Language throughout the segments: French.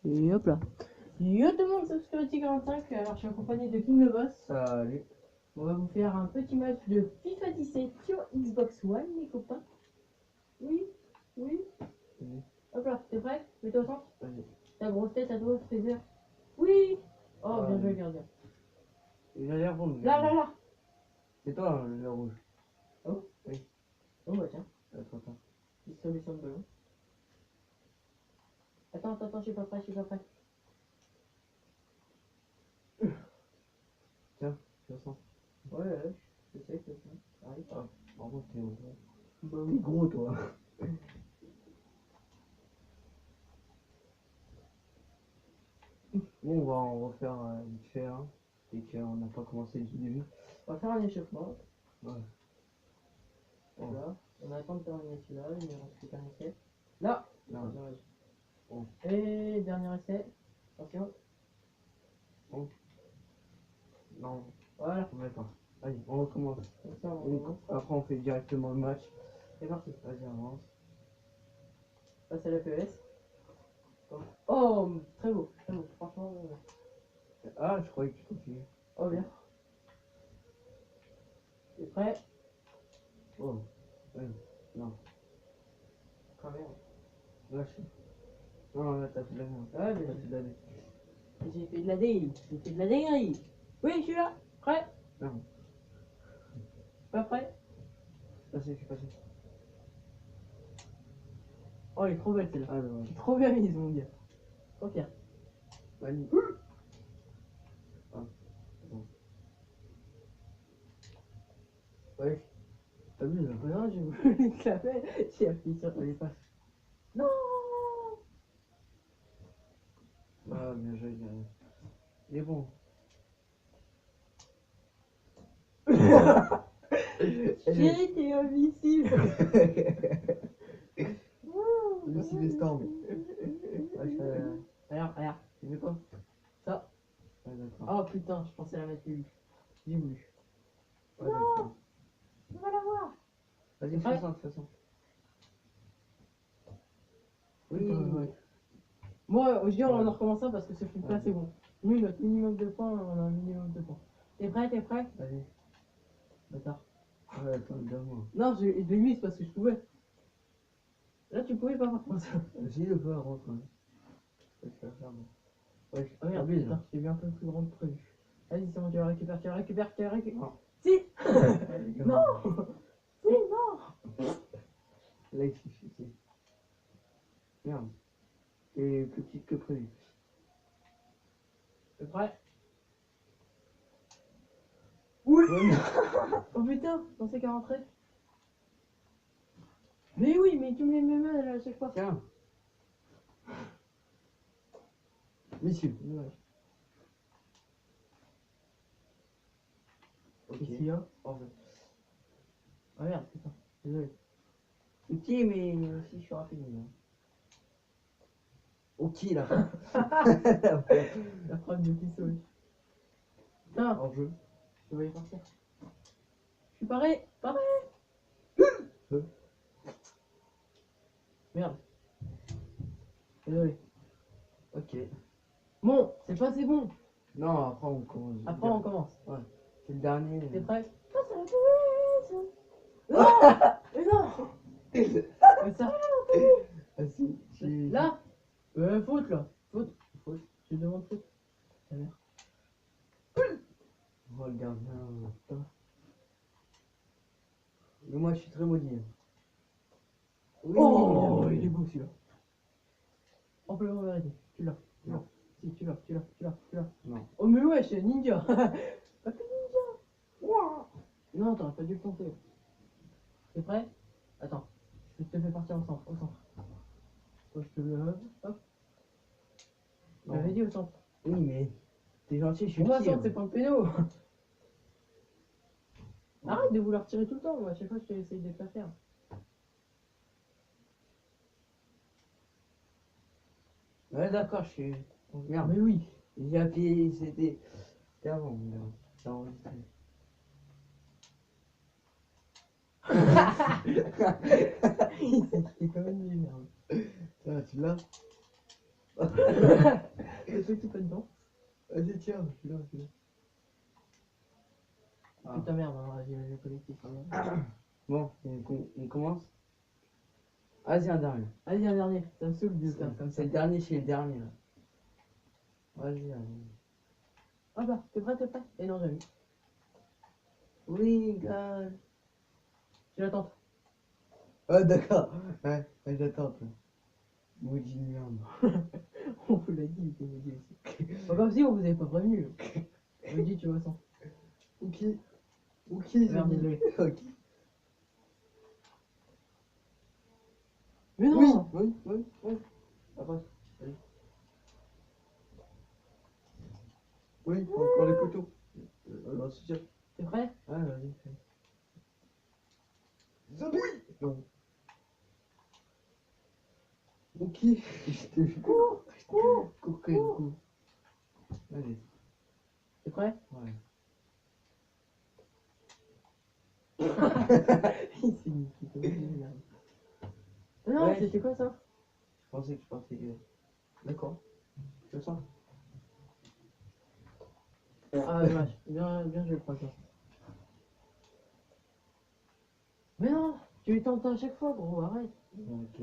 Et hop là. Yo tout le monde, c'est Obscurity45. Alors je suis accompagné de King le Boss. Salut. On va vous faire un petit match de FIFA 17 sur Xbox One, les copains. Oui, oui. Hop là, t'es prêt? Mets-toi au centre. Vas-y. Ta grosse tête à toi, Fraser. Oui. Oh, bien joué, gardien. Il a l'air bon. Là. C'est toi hein, le rouge. Oh. Oui. Oh bah tiens, Attends. distribution de ballon. Attends, je suis pas prêt. Tiens, tu sens. Ouais, je sais que ça. Arrive. Ah, bravo, t'es gros. Bah T'es oui. gros, toi. Bon, on va en refaire vite fait, hein. Et qu'on n'a pas commencé du début. On va faire un échauffement. Ouais. Oh. Là, on attend de terminer celui-là, il ne reste plus qu'un essai. Là. Non. Bon. Et dernier essai. Attention. Bon. Non, Voilà. on met pas. Allez, on recommence. Comme ça, on commence. Après, on fait directement le match. C'est parti. Vas-y, avance. Passe à la PS. Oh, très beau. Franchement. Ah, je croyais que tu continuais. Oh, bien. T'es prêt? Oh, ouais. Non. Quand même. Lâche. Non, là, t'as fait de la merde. Ouais, mais T'as fait de la merde. j'ai fait de la dinguerie. Oui, je suis là. Prêt? Non. Pas prêt? Je suis passé. Oh, elle est trop belle celle-là. Ah, ouais. Trop bien mise, mon gars. Trop fier. Mani. Ah, bon. Ouais. T'as vu là? Non, j'ai voulu que la belle. J'ai appuyé sur. Allez, passe. Non. Ah, bien joué, il est bon. Chérie, t'es invincible. Le Sylvestre. Regarde. Tu veux quoi? Ça. Ah, d'accord. Oh putain, je pensais la mettre lui. J'ai voulu. Ouais, d'accord. On va la voir. Vas-y, Ouais. fais ça. Oui. Ouais. Moi, je dis on en recommence parce que ce film-là, Ouais. c'est bon. Nous, notre minimum de points, on a un minimum de points. T'es prêt? Allez. Bâtard. Ouais, attends, donne-moi. Non, je l'ai mis parce que je pouvais. Là, tu pouvais pas par contre. J'ai le pas rentre. Je vais faire ça, moi. Ouais, Oh merde, abuse, putain, là. j'ai bien un peu plus grand que prévu. Vas-y, c'est bon, tu la récupères. Non. Si. Non. Si, non. Là, il suffit. Merde. C'est plus petite que prévu. T'es prêt? Oui. Oh putain, je pensais qu'elle rentrait. Mais oui, mais tu me les mets mal à chaque fois. Tiens. Messieurs. Ouais. Ok. Qu'est-ce qu'il y a? En fait. Ah merde, putain. Désolé. Petit, mais aussi je suis rapide. Hein. Ok, là. La frappe de Tissot. Putain, En jeu. je vais y partir. Je suis paré. Merde. Désolé. Ok. Bon, c'est pas c'est bon. Non, après on commence. Après on commence. Ouais. C'est le dernier. T'es prêt? Passe à la police. Non. Mais non. Mais ça. Ah si. Là. Faute là. Faute. Je te demande faute. Ta mère. Oh le gardien. Putain. Mais moi je suis très maudit. Oui. Oh, il est beau celui-là. Amplement vérité. Tu l'as. Non. Si, tu l'as. Non. Oh, mais ouais, c'est ninja. Pas que ninja. Ouah. Non, t'aurais pas dû le tenter. T'es prêt? Attends. Je te fais partir au centre. Toi, je te le. Hop. J'avais dit au centre. Oui, mais. T'es gentil, je suis Moi, au petit. centre, c'est pas le péno. Arrête de vouloir tirer tout le temps. Moi, à chaque fois, je t'essaye de te la faire. Ouais, d'accord, je suis. Merde. Mais oui. J'ai appuyé, c'était avant, merde. T'as enregistré. C'est quand même une merde. Ah, tu l'as? Le petit peu dedans. Vas-y, tiens, je suis là, je suis là. Ah. Putain merde, hein, j'ai collecté quand même. Bon, on commence. Vas-y, un dernier. Allez, un dernier, ça me saoule de faire comme ça. C'est le dernier chez le dernier, là. Vas-y, allez. Ah bah, t'es prêt, t'es prêt? Et non, j'ai vu. Oui, gars. Tu l'attends. Ah, d'accord. Ouais, j'attends. Maudit merde. On vous l'a dit, il était maudit aussi. Pas comme si on vous avait pas prévenu. Maudit, tu vois ça. Ok. Ok, Merde, désolé. Ok. Mais Oui, non! oui. Après. Allez. Oui, encore les poteaux. Alors, c'est sûr. T'es prêt? Ah, vas-y. Zombie! Non. Ok. Je t'ai vu. Cours! Cours! Cours. Allez. T'es prêt? Ouais. Il s'est mis, il s'est mis, merde. Non, Ouais. c'était quoi ça? Je pensais que je partais. D'accord. Je sens. Ah, dommage. Bien joué le prochain. Mais non! Tu les tentes à chaque fois, gros, arrête. Ok.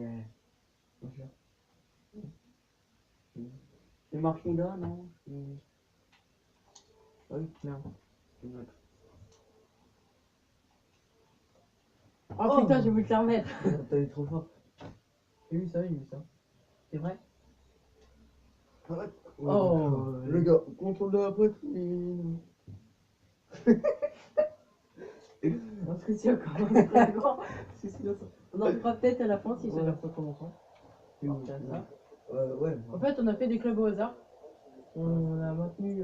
C'est marqué là, non? Oui, merde. Oh, putain, j'ai voulu te la remettre. T'as eu trop fort. J'ai vu ça, j'ai vu ça. C'est vrai? Arrête. Oh, le gars, contrôle de la poitrine. Parce que c'est encore très grand. Parce que sinon, on en fera peut-être à la fin si ça Ouais. dure pas trop longtemps. Alors, c'est ça. Ouais. En fait, on a fait des clubs au hasard. On a maintenu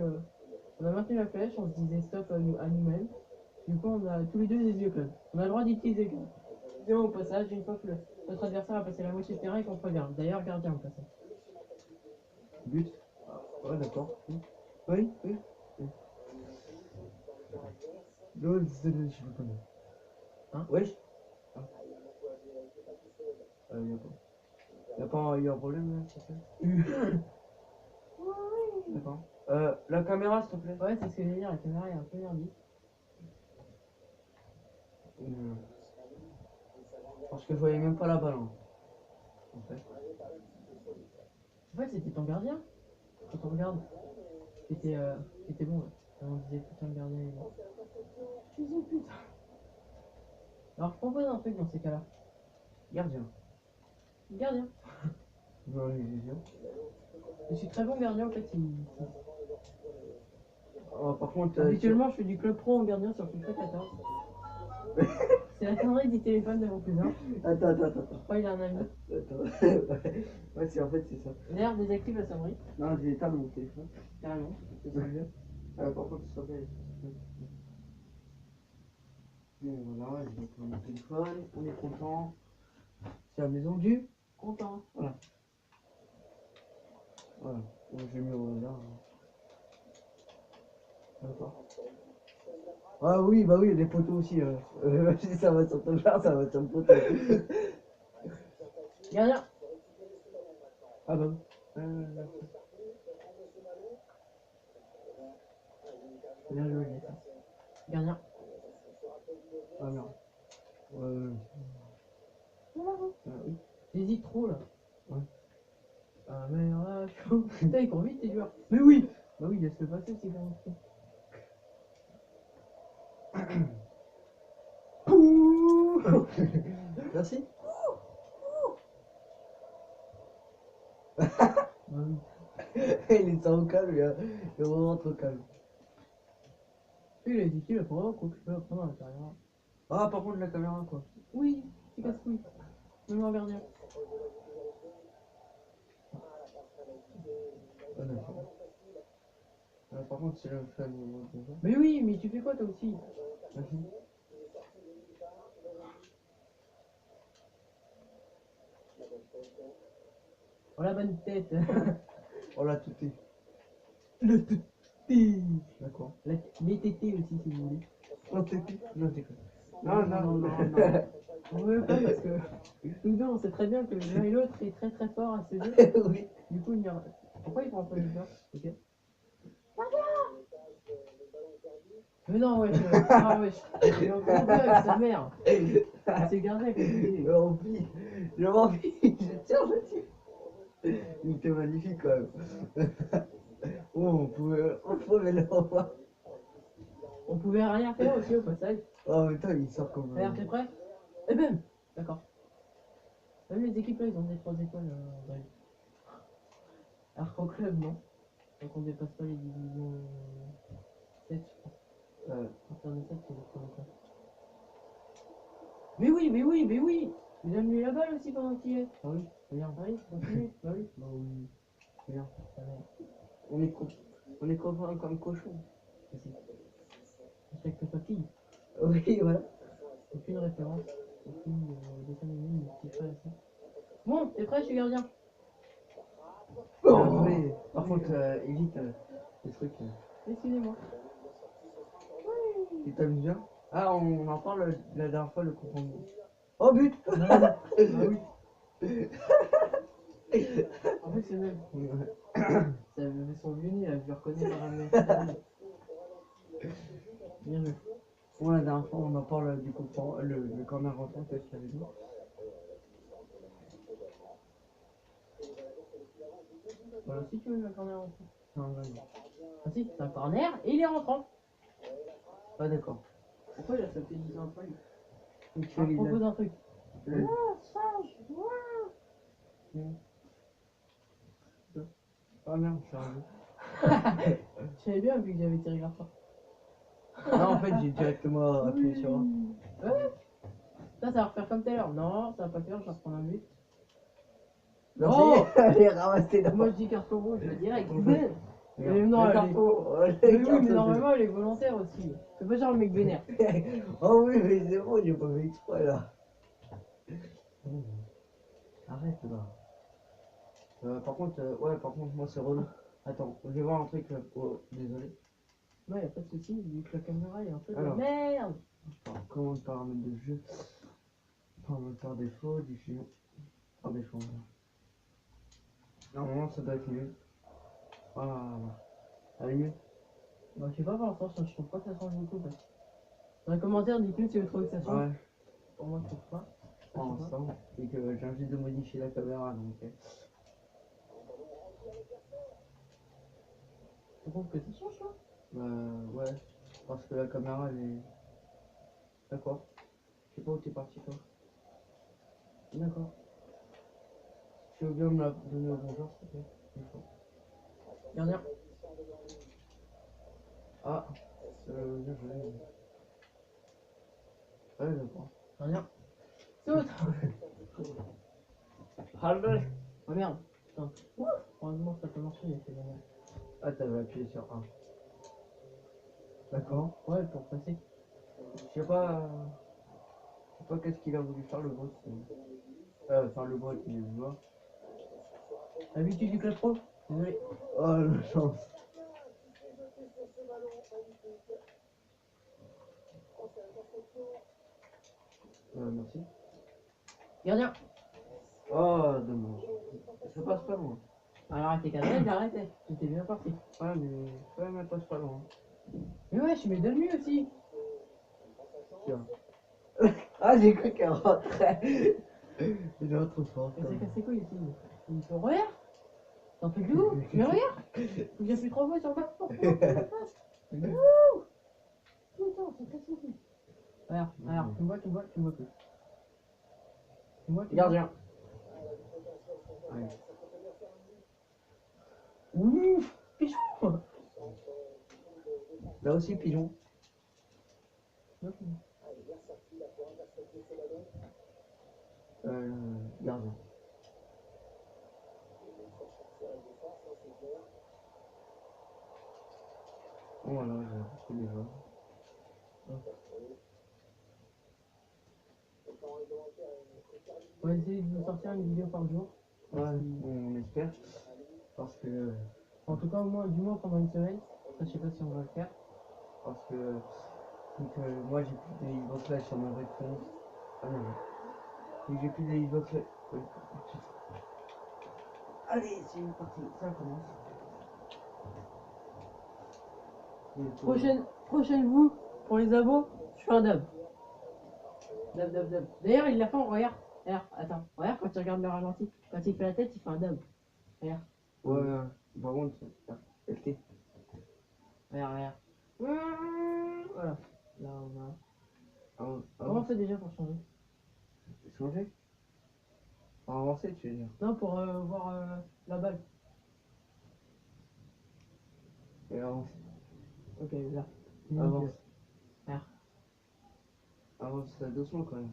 la flèche, on se disait stop à nous-mêmes. Du coup, on a tous les deux des vieux clubs. On a le droit d'utiliser club. Bien au passage, une fois que notre adversaire a passé la moitié de terrain et qu'on regarde. D'ailleurs, gardien au passage. But. Ouais, d'accord. Oui. Non, je sais pas. Hein? Wesh. Ah. Y'a pas eu un problème là, c'est ça? D'accord. La caméra, s'il te plaît. Ouais, c'est ce que je veux dire, la caméra est un peu merdique. Parce que je voyais même pas la balle. En fait. En fait, c'était ton gardien. Quand on regarde, qui était bon. Là. On disait putain, le gardien est bon. Je disais putain. Alors, je propose un truc dans ces cas-là. Gardien. Gardien. Non, les visions. Je suis très bon gardien en fait. Oh, par contre, Habituellement, je fais du club pro en gardien sur FIFA 14. C'est la connerie du téléphone de mon cousin. Attends. Je crois qu'il a un ami. Attends. Ouais, c'est en fait, c'est ça. D'ailleurs, désactive la sonnerie. Non, j'ai éteint mon téléphone. Carrément. C'est ça bien. Par contre, ça s'appelle. Bon, voilà, j'ai éteint mon téléphone. On est content. C'est la maison du. Content. Voilà. Bon, j'ai mis au hasard. D'accord. Ah oui, bah oui, les poteaux aussi. Si ça va sur ton char, ça va sur le poteau. Gardien. Ah bah oui. Bien joué, ça. Gardien. Ah merde. Oui. J'hésite trop là. Ouais. Ah merde, putain, ils courent vite les joueurs. Mais oui. Bah oui, laisse-le passer, c'est bien. Merci. Oui. Il est trop calme, il est vraiment trop calme. Il a dit qu'il a pas quoi que je peux apprendre à l'intérieur. Ah, par contre, la caméra, quoi. Oui, c'est casse-couille. Même en gardien. Ah, d'accord. Par contre, c'est le fan. Mais oui, mais tu fais quoi toi aussi? Merci. Oh la bonne tête. Oh là, tout est. Le tété. D'accord. Les tétés aussi si vous voulez. Non, t'es. Non, t'es quoi? Non. Ouais, pas parce que nous deux, on sait très bien que l'un et l'autre est très très fort à ce jeu. Oui. Du coup, il y a... Pourquoi ils font un peu de peur? Ok. Mais non, wesh, non, wesh. Il est encore deux avec sa mère. C'est le gardien qui a Je dit. m'envie. Je m'envie. Je tire dessus. Il était magnifique quand même. Oh, on pouvait le revoir. On pouvait rien faire aussi au passage. Oh, putain, il sort comme. Regarde, t'es prêt? Eh ben, d'accord. Même les équipes là, ils ont des 3 étoiles dans les... Alors qu'au club, non. Donc on dépasse pas les divisions 7, je crois. À partir de 7, c'est les 3 étoiles. Mais oui, mais oui, mais oui! Il a mis la balle aussi pendant qu'il y est. Ah oui, regarde, oui, continue. Bah oui. Bah oui. Regarde. Ah merde. On est copains comme cochon. Vas-y. Respecte ta fille. Oui, voilà. Aucune référence. Aucune dessin animé, ni petit frère et ça. Bon, t'es prêt, je suis gardien. Bien joué. Par contre, évite les trucs. Excusez-moi. Tu t'amuses bien? Ah, on en parle la dernière fois, le coupon. Oh, but! Ah oui. En plus, c'est même. Ça avait son uni, là, je le reconnais par un mec. Bien joué. Bon, la dernière fois, on en parle du coupon, le corner rentrant que je t'avais dit. Voilà, si tu veux le corner rentrant. Non, non, non. Ah si, c'est un corner et il est rentrant. Ah, d'accord. Pourquoi il a sauté 10 ans après lui? Donc, À propos d'un truc. le- Sage, Ah merde, je suis arrivé. Je savais bien vu que j'avais tiré vers toi. Non, en fait, j'ai directement appuyé sur un. Ouais. Ça va refaire comme tout à l'heure. Non, ça va pas faire, je vais reprendre un but. Non, Oh ça y est, elle est ramassée là. Moi je dis carton rouge, direct. Regarde, Mais non, le elle est... carton, Mais oui, mais carton, normalement elle est volontaire aussi. C'est pas genre le mec vénère. Oh oui, mais c'est bon, j'ai pas fait exprès là. Arrête là. Par contre, ouais, par contre, moi c'est relou. Attends, je vais voir un truc. Oh, désolé. Non, y'a pas de soucis, vu que la caméra est un peu de Alors. merde. Alors, commande paramètres de jeu. Paramètres par défaut, diffusion. Par défaut. Normalement, ça doit être mieux. Ah, elle est mieux. Bah, je sais pas pour l'instant, je trouve pas que ça change beaucoup. Parce... Dans les commentaires, dites-nous si vous trouvez que ça change. Ouais, Pour moi, je trouve pas. pour l'instant. Et que j'ai envie de modifier la caméra donc. Tu trouves que ça change, toi? Ouais, parce que la caméra elle est. D'accord. Je sais pas où t'es parti toi. D'accord. Tu veux bien me la donner au bonjour s'il te plaît? Une fois. Gardien. Ah, bien joué. Ouais, d'accord. Gardien. Saute. Allez. Oh merde. Putain. Heureusement, ça peut marcher, c'est dommage. Ah, t'avais appuyé sur 1. D'accord. Ouais, pour passer. Je sais pas. Je sais pas qu'est-ce qu'il a voulu faire le boss. Enfin, le bot, mais je vois. Habitude du club pro. Désolé. Oh, la chance. Merci. Gardien. Oh, dommage. Ça passe pas loin. Alors arrêtez cadré, j'ai arrêté. J'étais bien parti. Ouais, mais elle passe pas loin. Mais ouais, je mets de nuit aussi. Tiens. Ah, j'ai cru qu'elle rentrait. Il est trop fort. Mais c'est cassé quoi ici? Il faut regarde. T'en fais de où? Mais regarde. Faut que j'appuie 3 fois sur le bas pour que ça passe. Wouh. Putain, c'est cassé ici. Regarde, regarde, tu me vois, tu me vois, tu me vois plus. Tu me vois, tu me vois. Gardien. Ouais. Ouf. Pichou. Là aussi, pigeon. Gardien. Voilà, j'ai fait les joueurs. On va essayer de vous sortir une vidéo par jour. Ouais, on espère. Parce que. En tout cas, au moins, du moins pendant une semaine. Ça, je sais pas si on va le faire. Parce que. Donc, moi, j'ai plus de Xbox Live sur mon vrai compte. Ah non. Et j'ai plus d'Xbox. Allez, c'est parti, ça commence. Prochaine vous, pour les abos, je fais un dub. Dub. D'ailleurs, il l'a fait, regarde. Regarde, attends, regarde quand tu regardes le ralenti. Quand il fait la tête, il fait un dub. Regarde. Ouais, par contre, FT. Regarde. Voilà. Là, on a. Ah, Comment on fait déjà pour changer? changer? Pour avancer, tu veux dire? Non, pour voir la balle. Et avance. Ok, là. Avance. Regarde. Avance doucement quand même.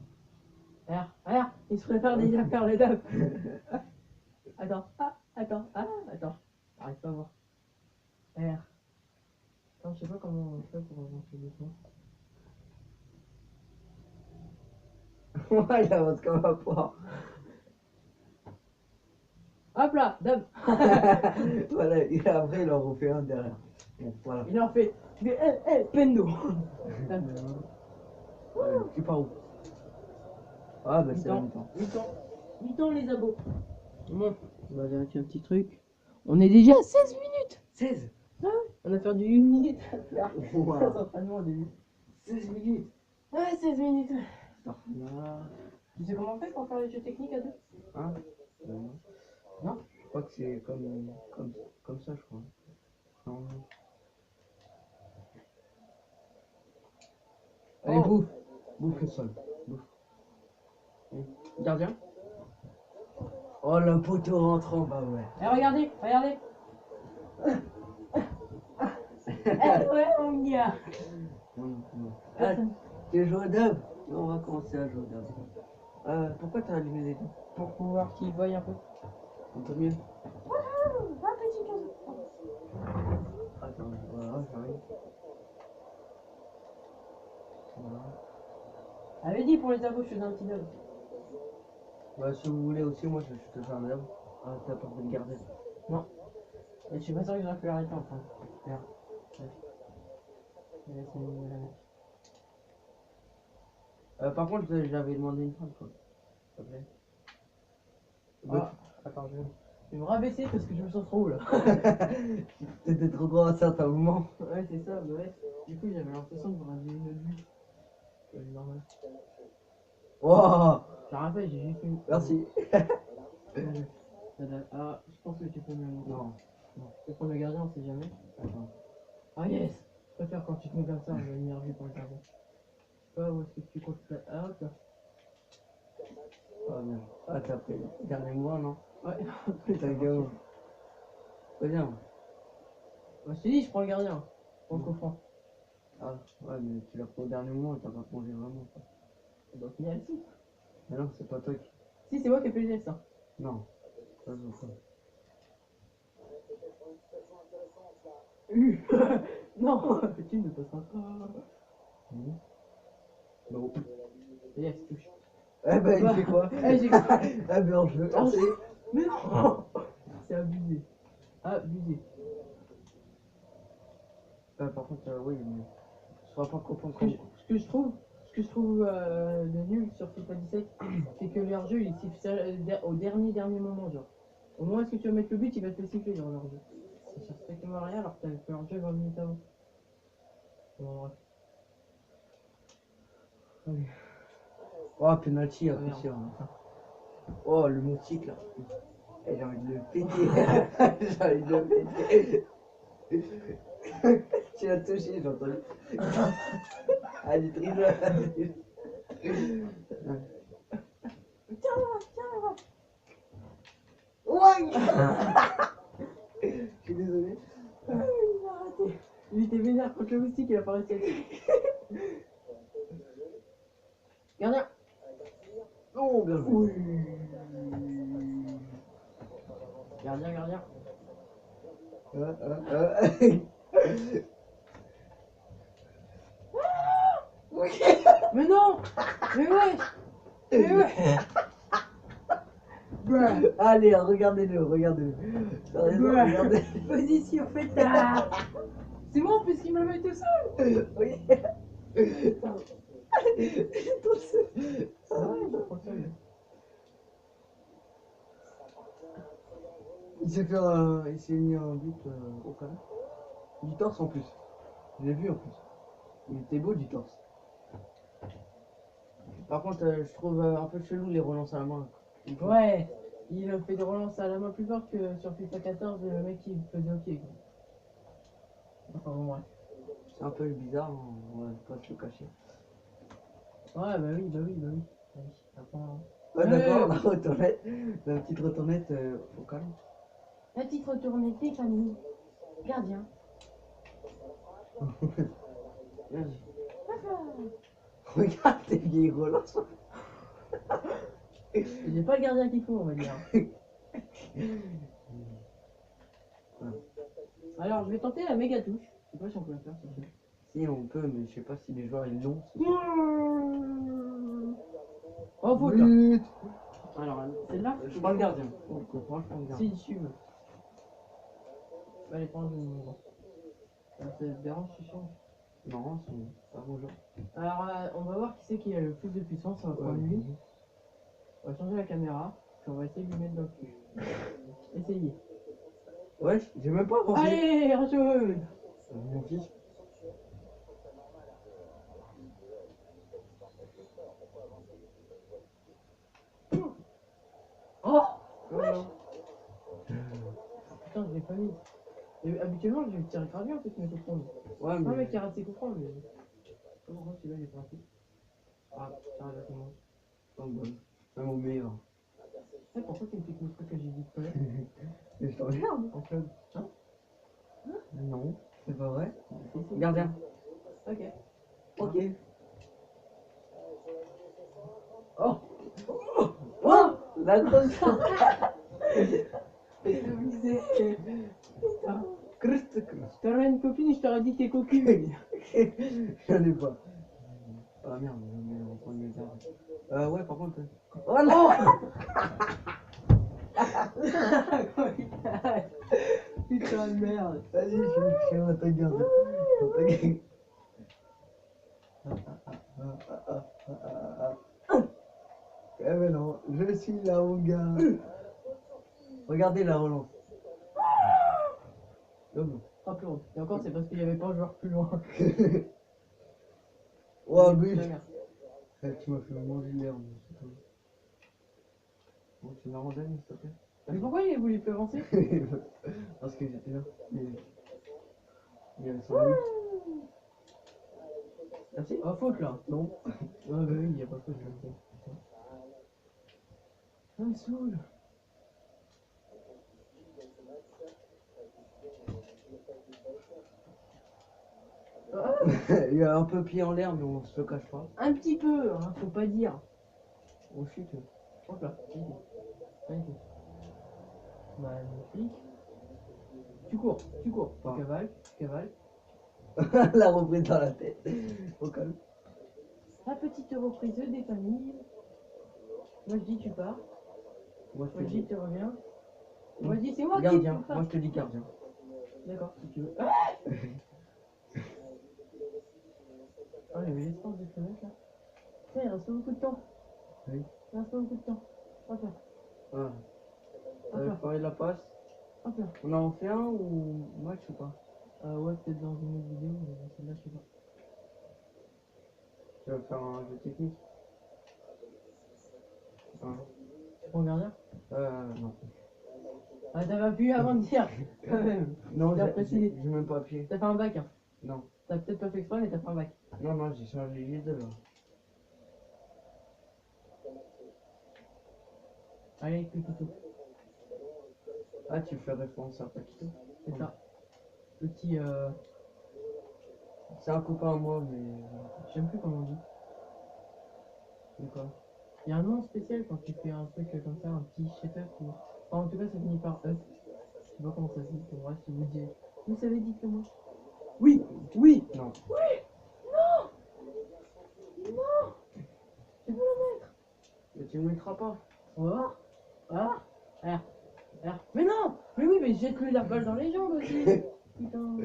Regarde, il se prépare déjà à faire le dub. Attends. J'arrive pas à voir. Regarde. Attends, je sais pas comment on fait pour avancer doucement. Ouais, il avance comme un porc. Hop là, dub. Voilà, et après il en refait un derrière. Bon, voilà. Il en fait. Pendo. Tu pars où? Ah bah c'est la Mi-temps. mi-temps. Mi-temps les abos. Bon, on va vérifier un petit truc. On est déjà à 16 minutes. 16. Ah ouais, on a perdu 1 minute. Wow. Ça s'entraînement au début. 16 minutes. Ouais, 16 minutes. Là. Tu sais comment on fait pour faire les jeux techniques à deux? Hein? Non. Je crois que c'est comme ça, je crois. Non. Allez, Oh. bouffe. Bouffe le sol. Bouffe. Gardien. Oh, le poteau rentrant, bah ouais. Eh, regardez. Ouais, mon gars. Ah, tu joues au dub? On va commencer à jouer au dub. Pourquoi t'as allumé les deux? Pour pouvoir qu'il voie un peu. Un peu mieux. Attends, voilà, j'arrive. Voilà. Avait dit pour les abos, je faisais un petit dub. Bah, si vous voulez aussi, moi je te fais un dub. Ah, t'as pas envie de garder. Non. Et je suis pas sûr que j'aurais pu l'arrêter enfin. Regarde. Par contre, j'avais demandé une femme, quoi. S'il te plaît. Ah, attends, je vais me rabaisser parce que je me sens trop haut là. T'étais trop gros à un certain moment. Ouais, c'est ça, bah ouais. Du coup, j'avais l'impression de voir une autre vue. C'est normal. Wow. J'ai rien fait, j'ai juste une. Merci. Ah, je pense que tu peux me. Non. Tu peux prendre le gardien, on sait jamais. Attends. Ah yes! Je préfère quand tu te mets comme ça, on a une meilleure vue pour le gardien. Je sais pas où est-ce que tu comptes là. Ah, hop là. Ah, bien. Ah, t'as pris le dernier mois, non? Ouais. Putain, gamin. Très bien. Bah, je t'ai dit, je prends le gardien. Pour le coffre. Ah, ouais, mais tu l'as pris au dernier moment et t'as pas plongé vraiment, quoi. Donc, il y a le 6. Mais non, c'est pas toi qui. Si, c'est moi qui ai fait le geste, hein. Non. Ça se voit pas. Non, tu ne passeras pas. Non. Yes, touche. Eh ben, il fait quoi? Eh, j'ai. Ah, ben, en jeu. En jeu. Mais non! C'est abusé. Abusé. Par contre, oui, mais. Je serai pas content Ce que je trouve de nul sur FIFA 17, c'est que le hors-jeu il siffle ça, au dernier moment, genre. Au moins, est-ce que tu vas mettre le but, il va te le siffler dans le hors-jeu. Ça sert strictement à rien alors que t'as fait le hors-jeu 20 minutes avant. Bon, bref. Allez. Oh, penalty à coup Merde. sûr. Hein. Oh, le moustique là. Eh, j'ai envie de le péter. J'ai envie de le péter. Tu l'as touché, j'ai entendu. Allez, triste. Tiens là. Ouais. Je suis désolé. Il a raté. Il était vénère contre le moustique, il a pas réussi à tuer. Gardien. Oh, bien joué. Oui. Gardien. Oui. Mais non. Mais ouais. Allez, regardez-le. T'as raison, regardez. Position fêtard. C'est moi en plus qui me le met tout seul. Oui. Tout seul. Ah ouais, je crois ça. Il s'est mis un but au calme. Du torse en plus. Je l'ai vu en plus. Il était beau du torse. Par contre, je trouve un peu chelou les relances à la main. Ouais, il fait des relances à la main plus fortes que sur FIFA 14, le mec qui faisait ok. Quoi. Enfin bon, bref. C'est un peu bizarre, hein, on va pas se le cacher. Ouais, bah oui, bah oui, bah oui. Bah oui, apprends. Ouais, Ouais. d'accord, la retournette, la petite retournette au calme. La petite retournée Stéphanie. Gardien. Regarde tes vieilles relances. J'ai pas le gardien qu'il faut, on va dire. Alors, je vais tenter la méga touche. Je sais pas si on peut la faire, ça. Si, on peut, mais je sais pas si les joueurs ils l'ont. Oh, faute là. But. Alors, celle-là, Je prends le gardien. Je comprends, je prends le gardien. si tu veux. Allez, prends le numéro. Ça te dérange, tu changes. Non, c'est pas bonjour. Alors, on va voir qui c'est qui a le plus de puissance. On va prendre lui. On va changer la caméra. Puis on va essayer de lui mettre dans le cul. Essayez. Ouais, j'ai même pas pensé. Allez, rajoute. Mon fils. Oh Voilà. Putain, je l'ai pas mis. Et habituellement, je tire grave bien en fait mes coups francs. Ouais, C'est pas un mais. mec qui rate ses coups francs, mais. Comment celui-là il est pas raté. Ah, ça arrive à tout le monde. Oh, bon. Même au meilleur. C'est pour ça que c'est une petite mousse que j'ai dit tout à l'heure. Mais je te regarde. En club. Hein? Non, c'est pas vrai. Si, si. Gardien. Ok. Ok. Oh Oh, la grosse. Putain. Christ. T'aurais une copine, je t'aurais dit que t'es cocu. J'en ai pas. Ah merde, je vais reprendre mes armes. Ouais, par contre. Oh là. Putain de merde. Vas-y, je suis à ta garde. Eh mais non, je suis là, mon gars. Regardez la relance. L'homme. Oh, plus haut. Et encore, c'est parce qu'il n'y avait pas un joueur plus loin. Oh, but. Putain, merde. Tu m'as fait manger l'herbe. Bon, tu m'as rendu, s'il te plaît. Mais pourquoi il a voulu plus avancer? Parce que j'étais là. Il y avait son but. Merci. Oh, faute là. Non. Ah, bah oui, il n'y a pas faute. Ça me saoule. Ah, Il y a un peu pied en l'air, mais on se le cache pas. un petit peu, hein, faut pas dire. Oh shit. Hop là, magnifique. Magnifique. Tu cours, Ah. tu cavales. La reprise dans la tête. Au calme. La petite reprise des familles. Moi je dis tu pars. Moi je Moi te je dis dis. tu reviens. Moi je dis c'est moi Gardien. qui fais Moi je te dis gardien. D'accord, si tu veux. Ah, il y avait l'espace de ce mec là. Tiens, il reste pas beaucoup de temps. Oui. Il reste pas beaucoup de temps. Hop là, Ah. hop là, Pareil la passe. hop là. On en fait un ou match ou pas? Ouais, peut-être dans une autre vidéo, mais dans celle-là, je sais pas. Tu vas faire un jeu technique? Ah. Tu prends le gardien? Non. Ah, t'avais appuyé avant de dire, quand même. Non, T'as j'ai précisé. même pas appuyé. T'as fait un bac, hein. Non. T'as peut-être pas fait exprès, mais t'as fait un bac. Non, non, j'ai changé les deux là. Allez, Paquito. Ah, tu fais référence à Paquito? C'est ça. Petit, C'est un copain à moi, mais. je sais même plus comment on dit. C'est quoi? Il y a un nom spécial quand tu fais un truc comme ça, un petit setup ou. Enfin, en tout cas, ça finit par E. Je sais pas comment ça se dit, mais bref, si vous dites. Vous savez, dites-le moi. Oui, oui, Non. non, tu peux le mettre. Mais tu le mettras pas. On va voir. Ah, R. Mais non, mais oui, mais jette-lui la balle dans les jambes aussi. Putain.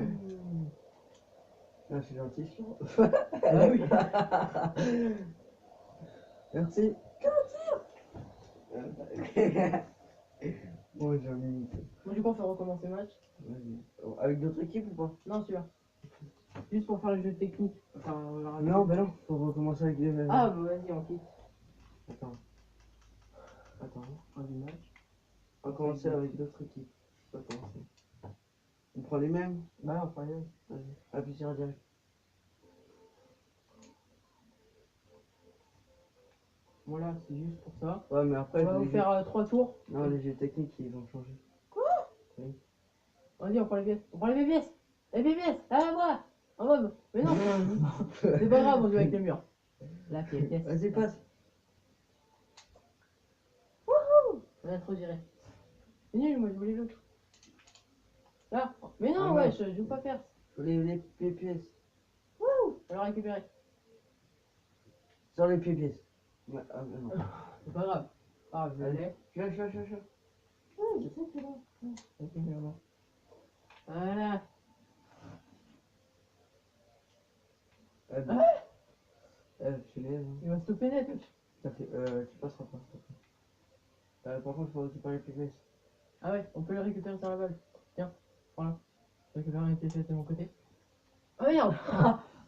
Ah, je suis gentil. Ah oui. Merci. Bon, j'ai un limite. Bon, du coup, on fait recommencer le match. Vas-y. Avec d'autres équipes ou pas? Non, celui-là. Juste pour faire le jeu technique. Enfin, on verra Non, plus. bah non, faut recommencer avec des. Ah, bah vas-y, on quitte. Attends. Attends. Fin du match. On va commencer avec d'autres équipes. On va commencer. On prend les mêmes? Bah, on prend les mêmes. Vas-y. Appuie sur direct. Voilà, c'est juste pour ça. Ouais, mais On après, va vous les jeux... faire 3 tours. Non, les jeux techniques, ils vont changer. Vas-y, on prend les pièces. On prend les pièces. Les pièces. À moi. En mode. Mais non. C'est pas grave, on joue avec le mur. La pièce. Vas-y, passe. On a trop géré. C'est nul, moi je voulais l'autre. Là. Mais non, Ah, ouais, non. je joue pas faire. Les pièces. Wouh. On l'a récupéré. Sur les pièces. Ouais, ah, non. C'est pas grave. Ah, je Allez. l'ai. Viens. Ouais, je sais que c'est là. Ok, mais bon. Voilà. Eh ben. Tu l'es, hein. Il va stopper net. Ça fait, tu passeras pas, s'il te plaît. Par contre, il faut récupérer les pièces. Ah ouais, on peut le récupérer sur la balle. Tiens, voilà. Je récupère les pièces de mon côté. Oh merde.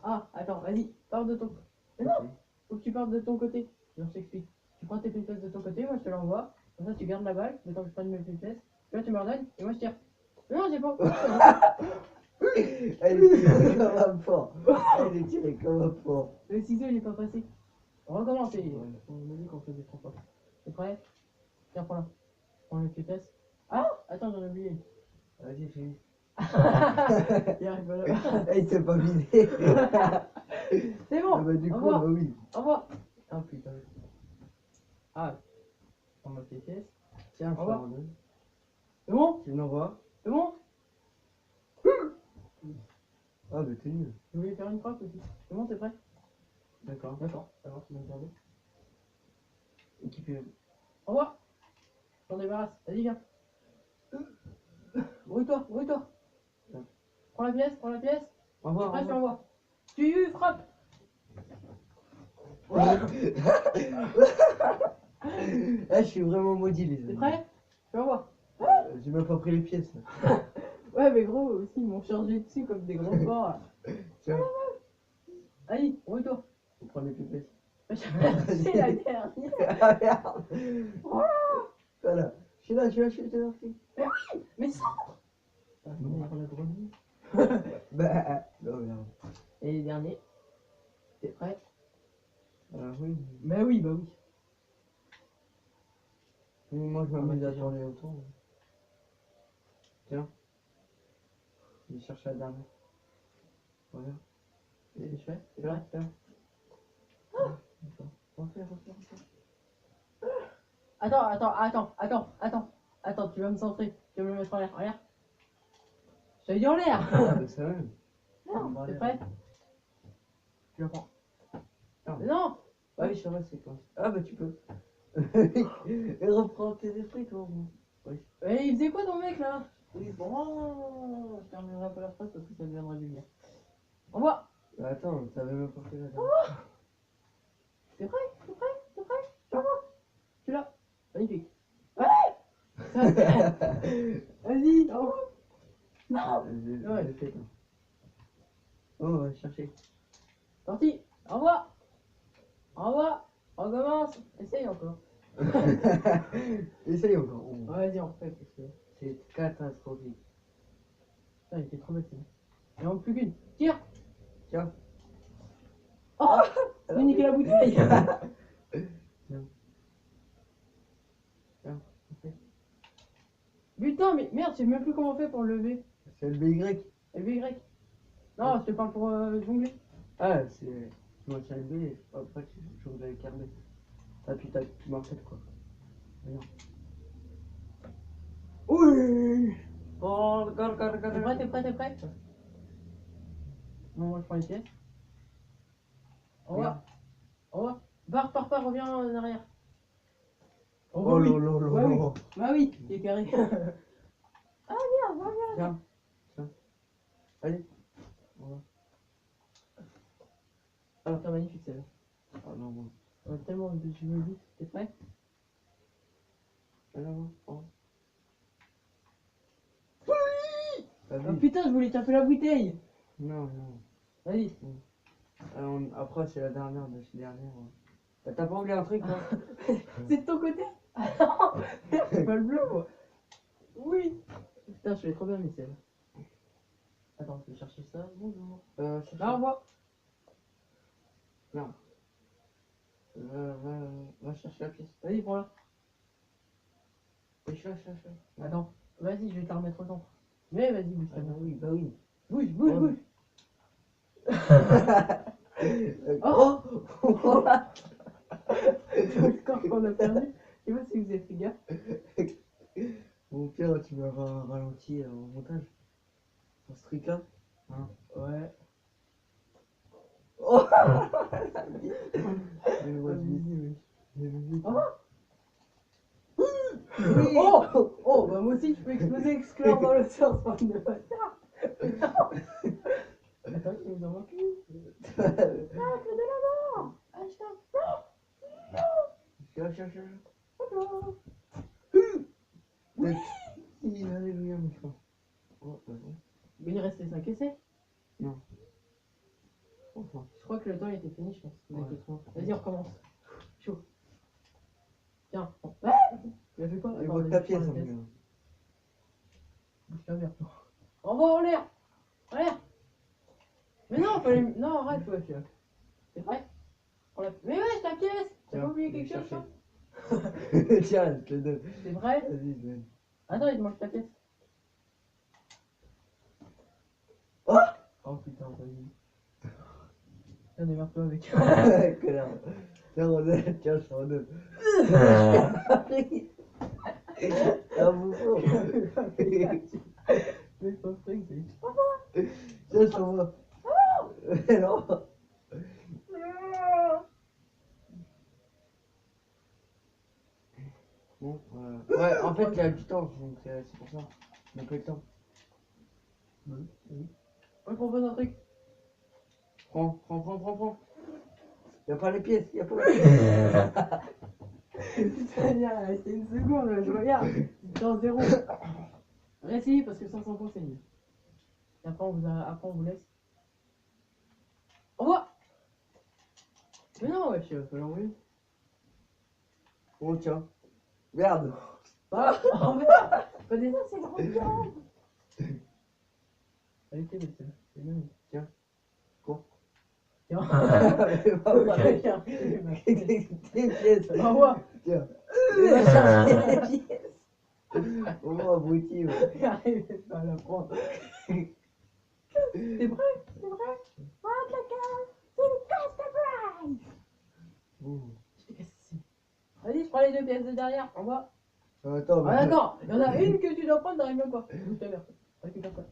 Ah, attends, vas-y, pars de ton. Mais non, Ok. faut que tu partes de ton côté. Je t'explique. Tu prends tes pièces de ton côté, moi je te l'envoie. Comme ça, tu gardes la balle, le temps que je prenne mes pièces. Là, tu me redonnes et moi je tire. Mais non, j'ai pas encore. Elle est tirée comme un porc. Elle est tirée comme un porc. Le ciseau, il est pas passé. On recommence. Ouais. On a dit qu'on faisait 3 fois. T'es prêt? Tiens, prends-la. Prends les pièces. Ah, attends, j'en ai oublié une. Vas-y, fais. Il arrive pas là. Il s'est pas visé. C'est bon. Ah bah, du au coup, revoir. bah oui. Au revoir. Ah putain. Ah, prends ma pièce. Tiens, Au revoir. je t'en donne. C'est bon? Tu l'envoies? C'est bon? Ah, bah t'es nul. Je voulais faire une frappe aussi. C'est bon, t'es prêt? D'accord. D'accord. Alors, bonne journée. Équipé. Au revoir. Je t'en débarrasse. Vas-y, viens. Brouille-toi, brouille-toi. Ouais. Prends la pièce, prends la pièce. Au revoir. Après, tu envoies. Tu frappes. Ah, je suis vraiment maudit, les T'es amis. prêt? Tu envoies. J'ai même pas pris les pièces. Ouais, mais gros, aussi, ils m'ont chargé dessus comme des gros porcs. Là. Tiens, Allez, brouille-toi. on prend les pièces. C'est la dernière. Ah merde. Voilà. Je suis là, Mais ça. Ah, merde, la grenouille. Bah, non, merde. Et les derniers. T'es prêt? Oui. Bah oui, bah oui. Moi, je m'amuse à tourner autant. Tiens. Je cherche la dernière. Voilà. Qu'est-ce que je fais? Et là, tiens. Refais. Attends, tu vas me centrer. Tu vas me mettre en l'air. Regarde. Je t'avais dit en l'air. Ah, bah, ça même. Non, t'es prêt? Tu la prends. Non. Non. Ah oui, je sais c'est quoi. Ah, bah, tu peux. Et reprends tes esprits, toi. Oui. Et il faisait quoi ton mec là? Oui, bon, je terminerai un peu la phrase parce que ça deviendra du bien. Au revoir. Bah, attends, t'avais même pas fait la dernière. T'es prêt? Tu envoies. Tu l'as. Magnifique. Ouais. Vas-y, au revoir. Non. Ouais. J'ai fait, toi. Oh, on va chercher. Sorti. Au revoir. Au revoir. On recommence. Essaye encore. Essaye encore. Oh, Vas-y, on refait parce que. c'est catastrophique. Putain, il était trop bête. Il en manque plus qu'une. Tire. Tiens. Oh. Il a niqué la bouteille. Tiens. Putain, mais merde, je sais même plus comment on fait pour le lever. C'est le BY. LVY. Non, je te parle pour jongler. Ah, c'est. Tu m'as tiré le B, après tu jonges avec RB. Ah, puis tu m'as fait quoi. Regarde. Oui. Oh, regarde. T'es prêt? Bon, moi je prends les pièces. Au revoir. Au revoir. Pars, reviens en arrière. Oh bah oui. là là là Bah oui. là. Bah oui, il est carré. Ah merde, Tiens. Allez. Voilà. Alors, c'est magnifique celle-là. Ah non, bon. On a tellement de jeux vite. T'es prêt? Alors, oh. Vas-y. Oh putain, je voulais taper la bouteille. Non, non. Vas-y. Après, c'est la dernière de cette dernière. Ouais. T'as pas oublié un truc, toi? C'est de ton côté? Ah non, c'est pas le bleu, moi. Oui. Putain, je fais trop bien, Michel. Attends, je vais chercher ça. Bonjour. Là, au revoir. Non. Va chercher la pièce. Vas-y, prends-la. Oui, cherche. Attends. Vas-y, je vais te la remettre au centre. Mais vas-y, bouge ta main. Oui, bah oui. Bouge, bouge, Oh. bouge. Oh. Le score qu'on a perdu. Je sais pas si vous avez fait gaffe. Au pire, tu vas avoir un ralenti au montage. Sur ce truc-là. Hein. Ouais. Oh. Oh, oh, bah moi aussi je peux exploser exclure dans le sens, bande de bâtards. Attends, il nous en manque une. Ah, c'est de la mort. Ah, je t'en Cherche. Oui. Alléluia, mon frère. Oh, bah bon. Mais il restait 5 essais. Non. Enfin. Je crois que le temps était fini, je pense. On Ouais. était trop. Vas-y, on recommence. Chaud. Tiens. Bon. Ah, il a fait quoi? Il Attends, voit vas-y, ta je pièce, prends en la pièce. gars. Bouge ta mère, toi. Envoie en l'air. En l'air. Mais non, fallait. Non, arrête, toi, tu vois. C'est vrai? Mais ouais, ta pièce. T'as Tiens, pas oublié je vais quelque chose, chercher. toi? Tiens, je te le donne. C'est vrai? Vas-y, je vais. Attends, il te manque ta pièce. Oh. Oh putain, vas-y. Tiens, démerde-toi avec. Connard. Tiens, Rodel, tiens, je t'en donne. Ah, bouffon. Mais pas fric, c'est. Tiens, je t'envoie. Non. Bon, ouais, en fait, il y a du temps, donc c'est pour ça. On n'a pas eu le temps. Oui. Moi, je propose un truc. Prends. Il n'y a pas les pièces, il n'y a pas les pièces. C'est une seconde, là, je regarde. C'est en zéro. Réessayez parce que 550 c'est nul. Et après, on vous laisse. Au revoir. Mais non, ouais, je peux l'envoyer. Bon, tiens. Merde. Ah, oh merde. Pas déjà, c'est grand bien. Allez, t'es bête, c'est bien. Tiens. Quoi? Tiens. Mais pas vrai. Tiens, Tes pièces. au revoir. Tiens. Il va chercher les pièces. Au revoir, abruti. Ouais. Arrête pas à la prendre. C'est vrai? Rentre la case. C'est le casse de Bryce. Bon. Je te casse ici. Vas-y, je prends les deux pièces de derrière. Au revoir. Attends, Ah d'accord, il y en a une que tu dois prendre, t'arrives même pas. Bouge ta mère. Récupère ça.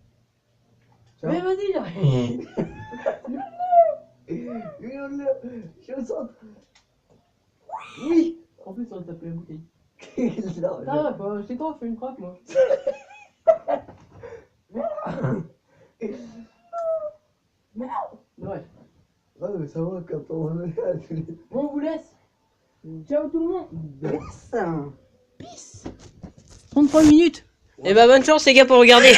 Tiens. Mais vas-y, j'arrive. Regarde-le. Je suis au centre. Oui. En plus, on va taper la bouteille. Non, Ah, bah, c'est toi, fais une frappe, moi. Mais non. Bref, Ah, mais ça va quand on remet à tous les bon, on vous laisse. Ciao tout le monde. dessins. Peace. 33 minutes. Eh bah, bonne chance, les gars, pour regarder.